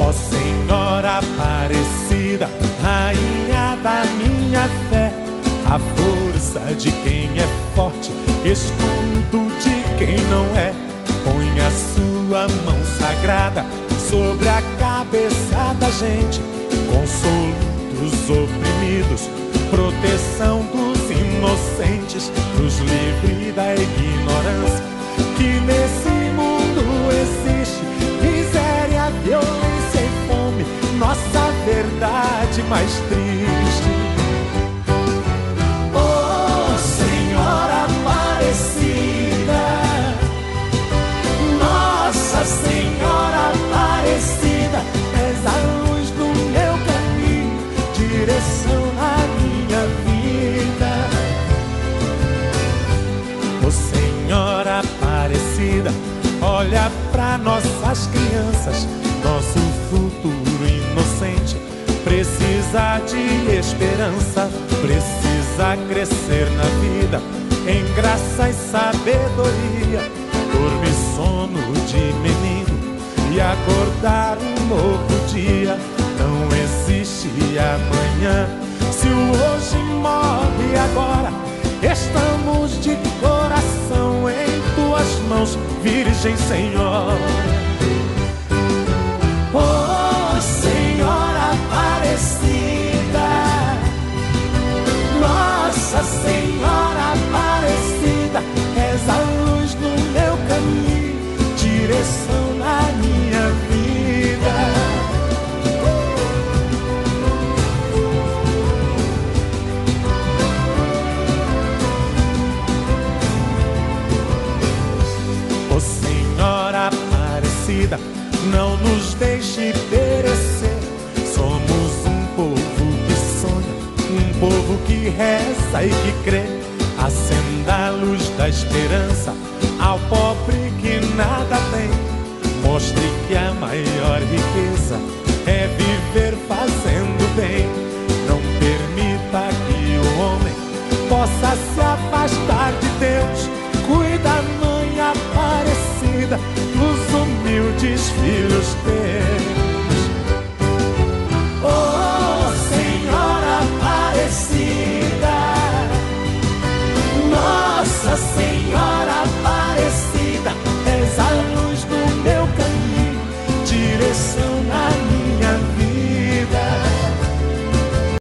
Ó Senhora Aparecida, rainha da minha fé, a força de quem é forte, escudo de quem não é. Põe a sua mão sagrada sobre a cabeça da gente, consolo dos oprimidos, proteção dos inocentes, nos livre da ignorância que nesse mundo existe. Miséria, violência e fome, nossa verdade mais triste. Oh Senhora Aparecida, Nossa Senhora Aparecida, és a luz do meu caminho, direção à minha vida. Ô Senhora Aparecida, olha pra nossas crianças, nosso futuro inocente precisa de esperança, precisa crescer na vida em graça e sabedoria, dormir sono de menino e acordar um novo dia. Não existe amanhã, se o hoje morre agora. Estamos de coração em tuas mãos, Virgem Senhora. Oh Senhora Aparecida, Nossa Senhora Aparecida, és a luz do meu caminho, direção na minha vida. Ó Senhora Aparecida, não nos deixe perecer. Somos um povo que sonha, um povo que reza e que crê. Acenda a luz da esperança ao pobre que nada tem. Mostre que a maior riqueza é viver fazendo bem. Não permita que o homem possa se afastar de Deus. Cuida, Mãe Aparecida, dos humildes filhos teus.